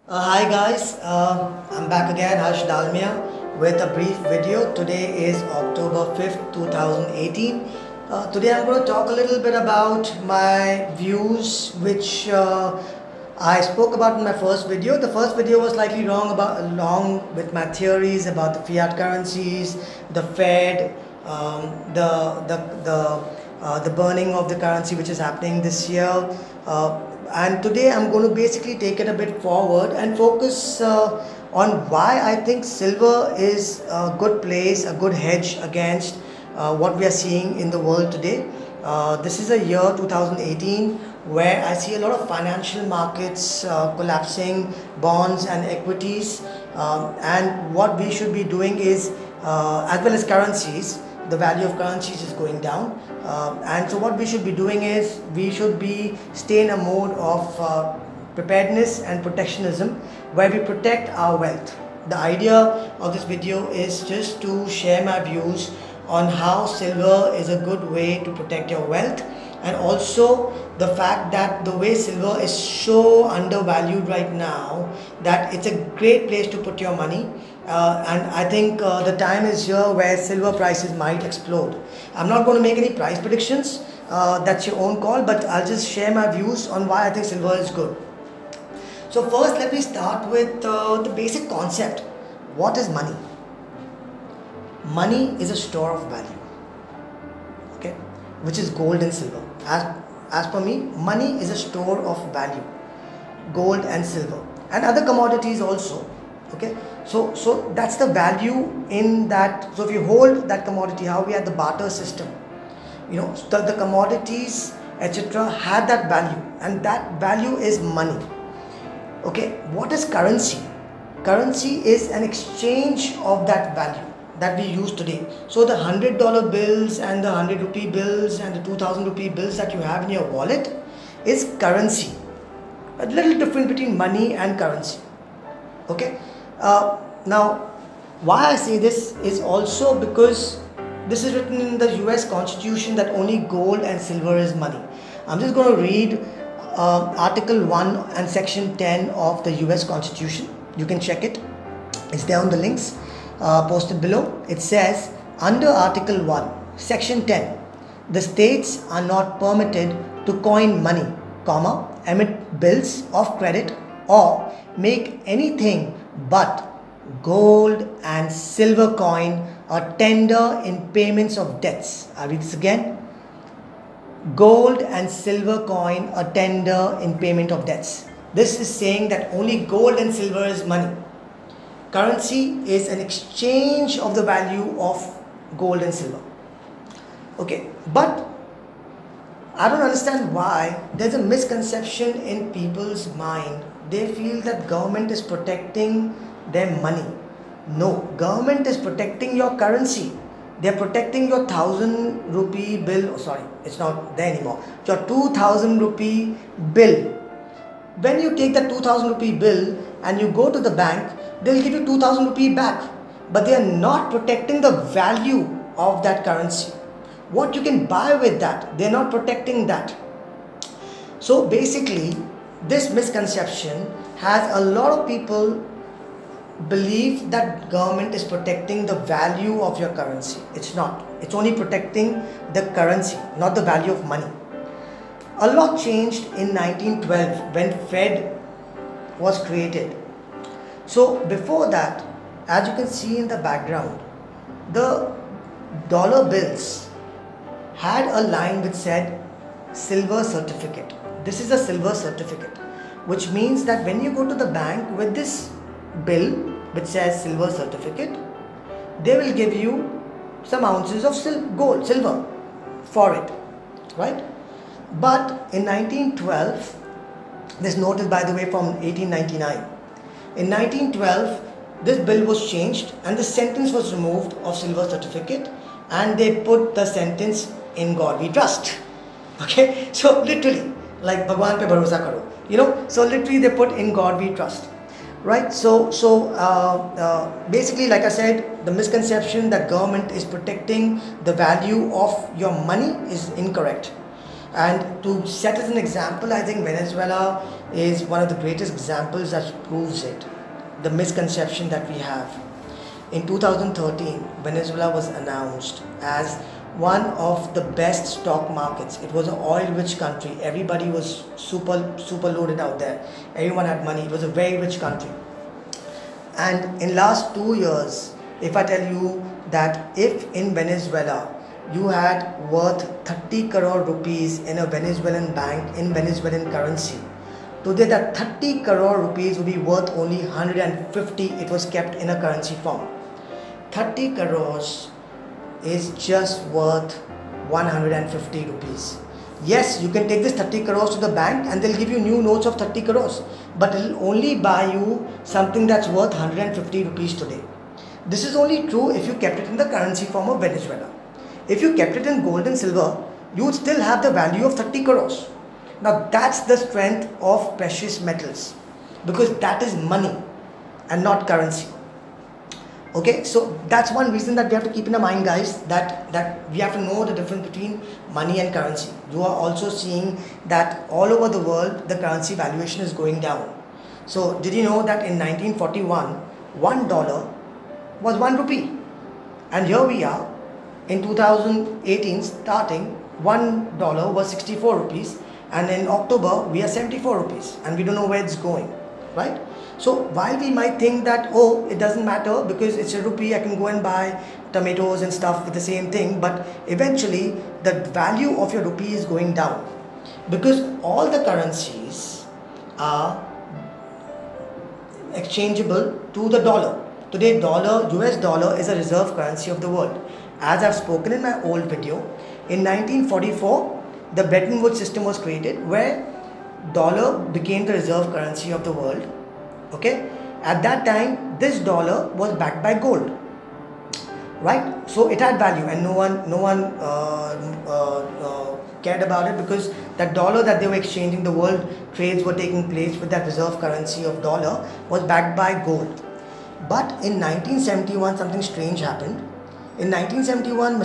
Hi guys, I'm back again, Dalmia, with a brief video. Today is October 5th, 2018. Today I'm going to talk a little bit about my views which I spoke about in my first video. The first video was slightly along with my theories about the fiat currencies, the Fed, the burning of the currency which is happening this year. And today I'm going to basically take it a bit forward and focus on why I think silver is a good place, a good hedge against what we are seeing in the world today. This is a year 2018 where I see a lot of financial markets collapsing, bonds and equities, and what we should be doing is, as well as currencies, the value of currencies is going down, and so what we should be doing is we should be stay in a mode of preparedness and protectionism where we protect our wealth. The idea of this video is just to share my views on how silver is a good way to protect your wealth, and also the fact that the way silver is so undervalued right now that it's a great place to put your money. And I think the time is here where silver prices might explode. I'm not going to make any price predictions, that's your own call, but I'll just share my views on why I think silver is good. So first let me start with the basic concept. What is money? Money is a store of value, okay, which is gold and silver. As per me, money is a store of value, gold and silver, and other commodities also. Okay, so that's the value in that. So if you hold that commodity, how we had the barter system, you know, the commodities etc. had that value, and that value is money. Okay, what is currency? Currency is an exchange of that value that we use today. So the $100 bills and the 100 rupee bills and the 2000 rupee bills that you have in your wallet is currency. A little difference between money and currency. Okay. Now, why I say this is also because this is written in the US Constitution that only gold and silver is money. I'm just going to read Article 1 and Section 10 of the US Constitution. You can check it. It's there on the links posted below. It says, under Article 1, Section 10, the states are not permitted to coin money, comma, emit bills of credit or make anything but gold and silver coin or tender in payments of debts. I'll read this again. Gold and silver coin or tender in payment of debts. This is saying that only gold and silver is money. Currency is an exchange of the value of gold and silver. Okay, but I don't understand why there's a misconception in people's mind. They feel that government is protecting their money. No, government is protecting your currency. They're protecting your 1000 rupee bill. Oh, sorry, it's not there anymore. Your 2000 rupee bill. When you take that 2000 rupee bill and you go to the bank, they'll give you 2000 rupee back. But they are not protecting the value of that currency. What you can buy with that, they're not protecting that. So basically, this misconception has a lot of people believe that government is protecting the value of your currency. It's not. It's only protecting the currency, not the value of money. A lot changed in 1912 when Fed was created. So before that, as you can see in the background, the dollar bills had a line which said silver certificate. This is a silver certificate, which means that when you go to the bank with this bill which says silver certificate, they will give you some ounces of silver for it, right? But in 1912, this note is by the way from 1899. In 1912, this bill was changed and the sentence was removed of silver certificate, and they put the sentence, in God we trust. Okay, so literally like Bhagwan pe bharosa karo, you know, so literally they put in God we trust, right? So basically, like I said, the misconception that government is protecting the value of your money is incorrect. And to set as an example, I think Venezuela is one of the greatest examples that proves it, the misconception that we have. In 2013, Venezuela was announced as one of the best stock markets. It was an oil-rich country. Everybody was super loaded out there. Everyone had money. It was a very rich country. And in last 2 years, if I tell you that if in Venezuela you had worth 30 crore rupees in a Venezuelan bank in Venezuelan currency, today that 30 crore rupees would be worth only 150. It was kept in a currency form. 30 crores is just worth 150 rupees. Yes, you can take this 30 crores to the bank and they'll give you new notes of 30 crores, but it'll only buy you something that's worth 150 rupees today. This is only true if you kept it in the currency form of Venezuela. If you kept it in gold and silver, you would still have the value of 30 crores. Now that's the strength of precious metals, because that is money and not currency. Okay, so that's one reason that we have to keep in mind, guys, that we have to know the difference between money and currency. You are also seeing that all over the world the currency valuation is going down. So did you know that in 1941 $1 was 1 rupee, and here we are in 2018 starting $1 was 64 rupees, and in October we are 74 rupees, and we don't know where it's going, right? So while we might think that, oh, it doesn't matter because it's a rupee, I can go and buy tomatoes and stuff with the same thing, but eventually the value of your rupee is going down, because all the currencies are exchangeable to the dollar. Today US dollar is a reserve currency of the world. As I've spoken in my old video, in 1944 the Bretton Woods system was created where dollar became the reserve currency of the world. Okay, at that time this dollar was backed by gold, right? So it had value, and no one cared about it, because that dollar that they were exchanging, the world trades were taking place with that reserve currency of dollar, was backed by gold. But in 1971 something strange happened. In 1971,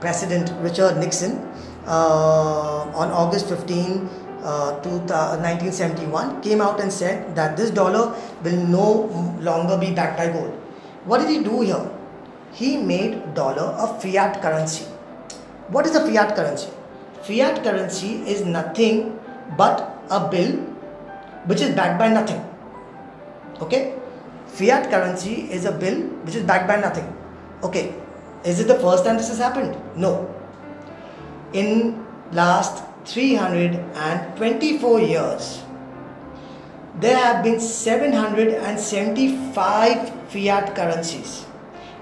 President Richard Nixon, on August 15, 1971, came out and said that this dollar will no longer be backed by gold. What did he do here? He made dollar a fiat currency. What is a fiat currency? Fiat currency is nothing but a bill which is backed by nothing. Okay? Fiat currency is a bill which is backed by nothing. Okay. Is it the first time this has happened? No. In last 324 years, there have been 775 fiat currencies,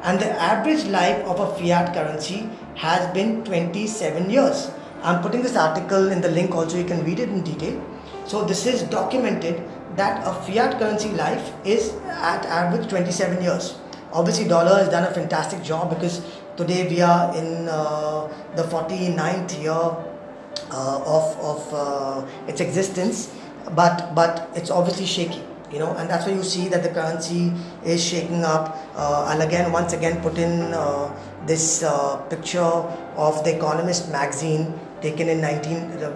and the average life of a fiat currency has been 27 years. I'm putting this article in the link also, you can read it in detail. So this is documented that a fiat currency life is at average 27 years. Obviously dollar has done a fantastic job, because today we are in the 49th year of its existence, but it's obviously shaky, you know, and that's why you see that the currency is shaking up. I'll once again put in this picture of The Economist magazine taken in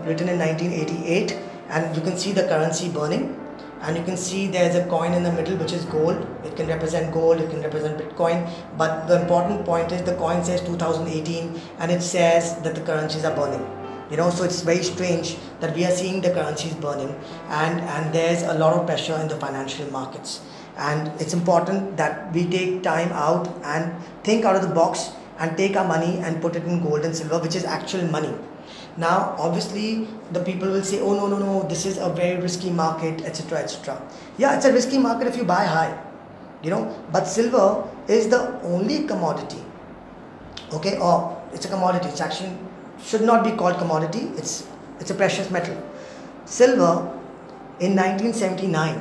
written in 1988, and you can see the currency burning. And you can see there's a coin in the middle which is gold. It can represent gold, it can represent Bitcoin, but the important point is the coin says 2018 and it says that the currencies are burning. You know, so it's very strange that we are seeing the currencies burning, and there's a lot of pressure in the financial markets. And it's important that we take time out and think out of the box and take our money and put it in gold and silver, which is actual money. Now obviously the people will say, oh no, this is a very risky market, etc, etc. Yeah, it's a risky market if you buy high, you know, but silver is the only commodity, okay, or it's a commodity. It's actually should not be called commodity, it's a precious metal. Silver in 1979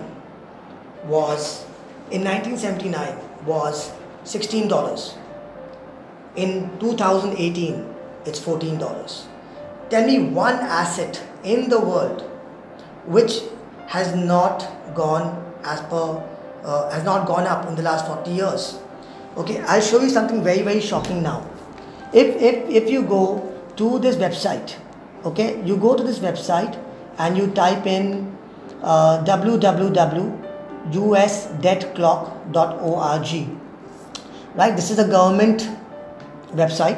was $16. In 2018 it's $14. Tell me one asset in the world which has not gone up in the last 40 years. Okay, I'll show you something very, very shocking now. If you go to this website, okay, you go to this website and you type in www.usdebtclock.org. Right, this is a government website,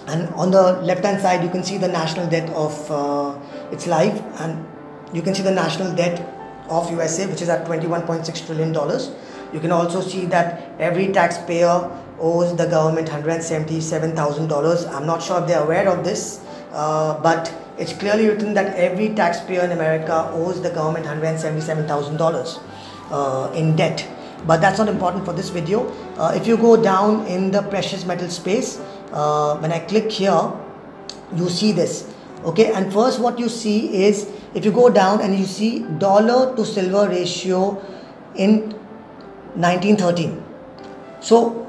and on the left hand side you can see the national debt of it's live, and you can see the national debt of USA, which is at $21.6 trillion. You can also see that every taxpayer owes the government $177,000. I'm not sure if they're aware of this, but it's clearly written that every taxpayer in America owes the government $177,000 in debt. But that's not important for this video. If you go down in the precious metal space, when I click here, you see this. Okay, and first what you see is, if you go down and you see dollar to silver ratio in 1913. So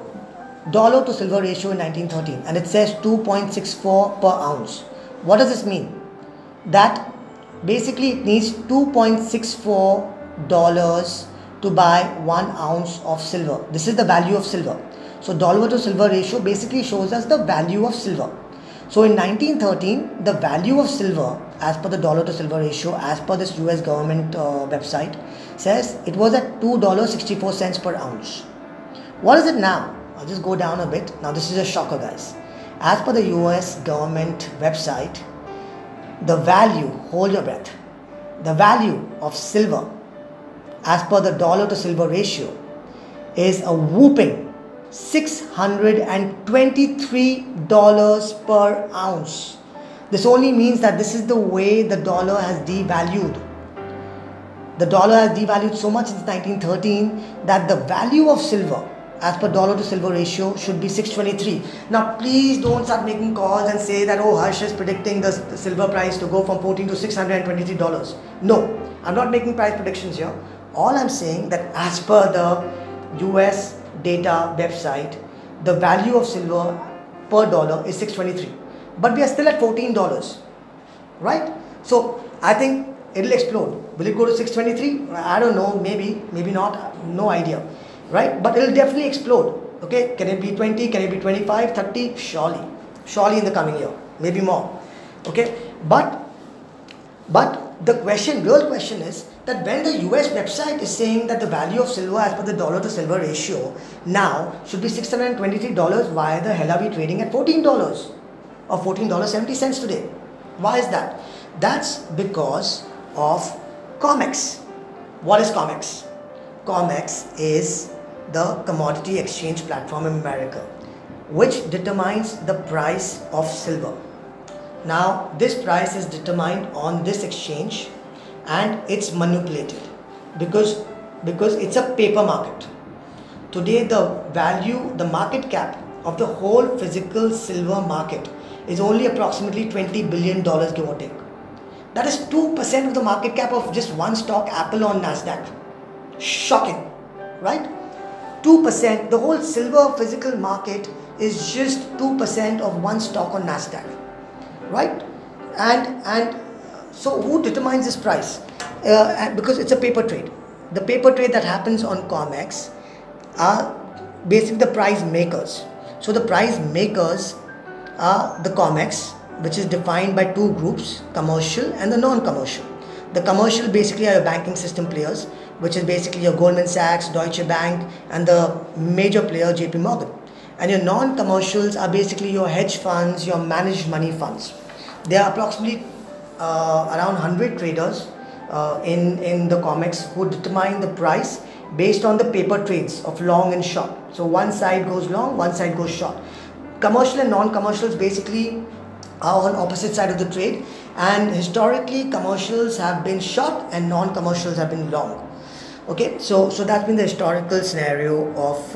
dollar to silver ratio in 1913, and it says 2.64 per ounce. What does this mean? That basically it needs $2.64 to buy 1 ounce of silver. This is the value of silver. So dollar to silver ratio basically shows us the value of silver. So in 1913, the value of silver as per the dollar to silver ratio, as per this US government website, says it was at $2.64 per ounce. What is it now? I'll just go down a bit. Now this is a shocker, guys. As per the US government website, the value, hold your breath, the value of silver as per the dollar to silver ratio is a whooping $623 per ounce. This only means that this is the way the dollar has devalued. The dollar has devalued so much since 1913 that the value of silver as per dollar to silver ratio should be 623. Now please don't start making calls and say that, oh, Harsh is predicting the silver price to go from $14 to $623. No, I'm not making price predictions here. All I'm saying that as per the US data website, the value of silver per dollar is 623, but we are still at $14, right? So I think it'll explode. Will it go to 623? I don't know, maybe not, no idea, right? But it'll definitely explode. Okay, can it be 20, can it be 25, 30? Surely in the coming year, maybe more. Okay, but the real question is that when the US website is saying that the value of silver as per the dollar to silver ratio now should be $623, why the hell are we trading at $14 or $14.70 today? Why is that? That's because of COMEX. What is COMEX? COMEX is the commodity exchange platform in America, which determines the price of silver. Now this price is determined on this exchange, and it's manipulated because it's a paper market. Today the market cap of the whole physical silver market is only approximately $20 billion, give or take. That is 2% of the market cap of just one stock, Apple, on Nasdaq. Shocking, right? 2%, the whole silver physical market is just 2% of one stock on Nasdaq, right? And so who determines this price? Because it's a paper trade. The paper trade that happens on COMEX are basically the price makers. So the price makers are the COMEX, which is defined by two groups, commercial and the non-commercial. The commercial basically are your banking system players, which is basically your Goldman Sachs, Deutsche Bank, and the major player JP Morgan. And your non-commercials are basically your hedge funds, your managed money funds. There are approximately around 100 traders in the COMEX who determine the price based on the paper trades of long and short. So one side goes long, one side goes short. Commercial and non-commercials basically are on opposite side of the trade, and historically commercials have been short and non-commercials have been long. Okay, so that's been the historical scenario of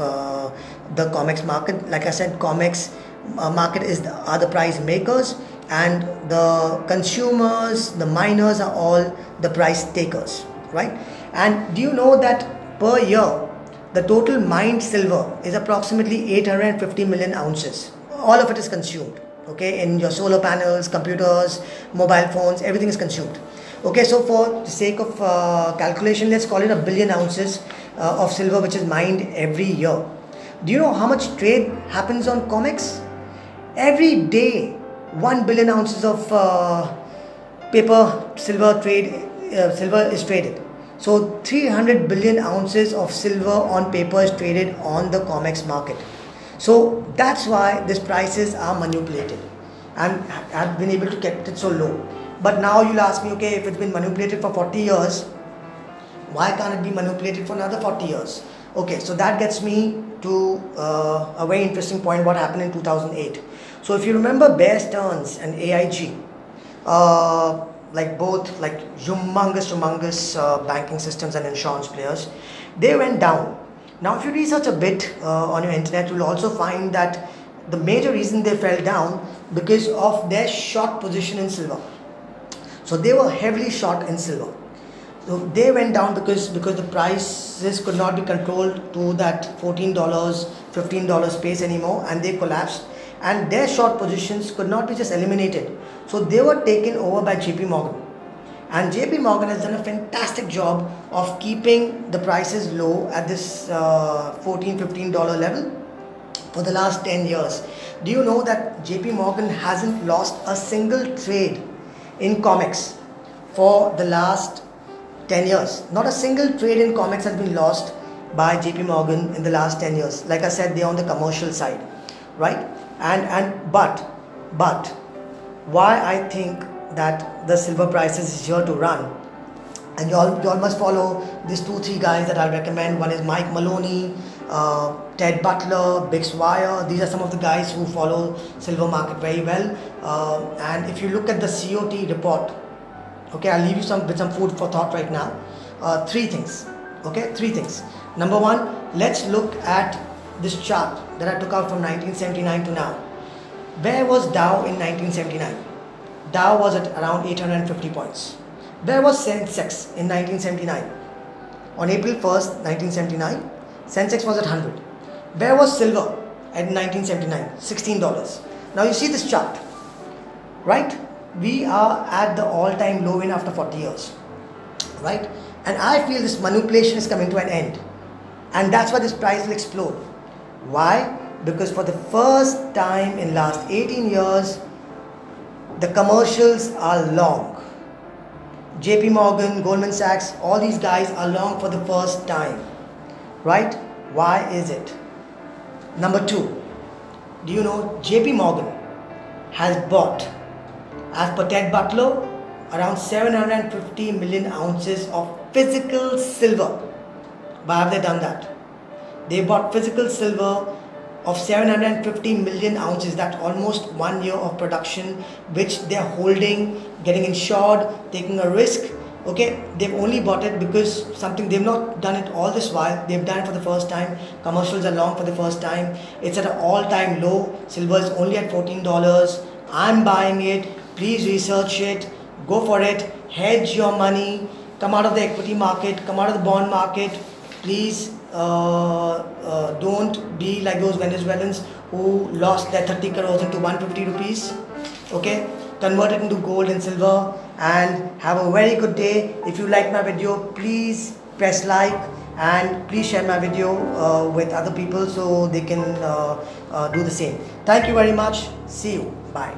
the COMEX market. Like I said, COMEX market are the price makers, and the consumers, the miners are all the price takers, right? And do you know that per year the total mined silver is approximately 850 million ounces? All of it is consumed, okay, in your solar panels, computers, mobile phones, everything is consumed. Okay, so for the sake of calculation, let's call it 1 billion ounces of silver which is mined every year. Do you know how much trade happens on COMEX? Every day 1 billion ounces of paper silver trade silver is traded. So 300 billion ounces of silver on paper is traded on the COMEX market. So that's why these prices are manipulated and have been able to keep it so low. But now you'll ask me, okay, if it's been manipulated for 40 years, why can't it be manipulated for another 40 years? Okay, so that gets me to a very interesting point, what happened in 2008. So if you remember Bear Stearns and AIG, like both like humongous banking systems and insurance players, they went down. Now if you research a bit on your internet, you'll also find that the major reason they fell down because of their short position in silver. So they were heavily short in silver. So they went down because the prices could not be controlled to that $14, $15 space anymore, and they collapsed, and their short positions could not be just eliminated. So they were taken over by JP Morgan, and JP Morgan has done a fantastic job of keeping the prices low at this $14, $15 level for the last 10 years. Do you know that JP Morgan hasn't lost a single trade in COMEX for the last 10 years? Not a single trade in COMEX has been lost by JP Morgan in the last 10 years. Like I said, they're on the commercial side, right? But why I think that the silver prices is here to run, and you all must follow these 2-3 guys that I recommend. One is Mike Maloney, Ted Butler, Bix Wire. These are some of the guys who follow silver market very well. And if you look at the COT report, okay, I'll leave you with some food for thought right now. 3 things. Okay, 3 things. Number 1, let's look at this chart that I took out from 1979 to now. Where was Dow in 1979? Dow was at around 850 points. Where was Sensex in 1979? On April 1st, 1979, Sensex was at 100. Where was silver at 1979? $16. Now you see this chart, right? We are at the all-time low in after 40 years, right? And I feel this manipulation is coming to an end, and that's why this price will explode. Why? Because for the first time in last 18 years, the commercials are long. JP Morgan, Goldman Sachs, all these guys are long for the first time, right? Why is it? Number 2, do you know JP Morgan has bought, as per Ted Butler, around 750 million ounces of physical silver. Why have they done that? They bought physical silver of 750 million ounces. That's almost 1 year of production, which they're holding, getting insured, taking a risk. Okay, they've only bought it because something, they've not done it all this while, they've done it for the first time. Commercials are long for the first time. It's at an all-time low. Silver is only at $14. I'm buying it. Please research it, go for it, hedge your money, come out of the equity market, come out of the bond market. Please don't be like those Venezuelans who lost their 30 crores into 150 rupees. Okay, convert it into gold and silver, and have a very good day. If you like my video, please press like, and please share my video with other people so they can do the same. Thank you very much. See you. Bye.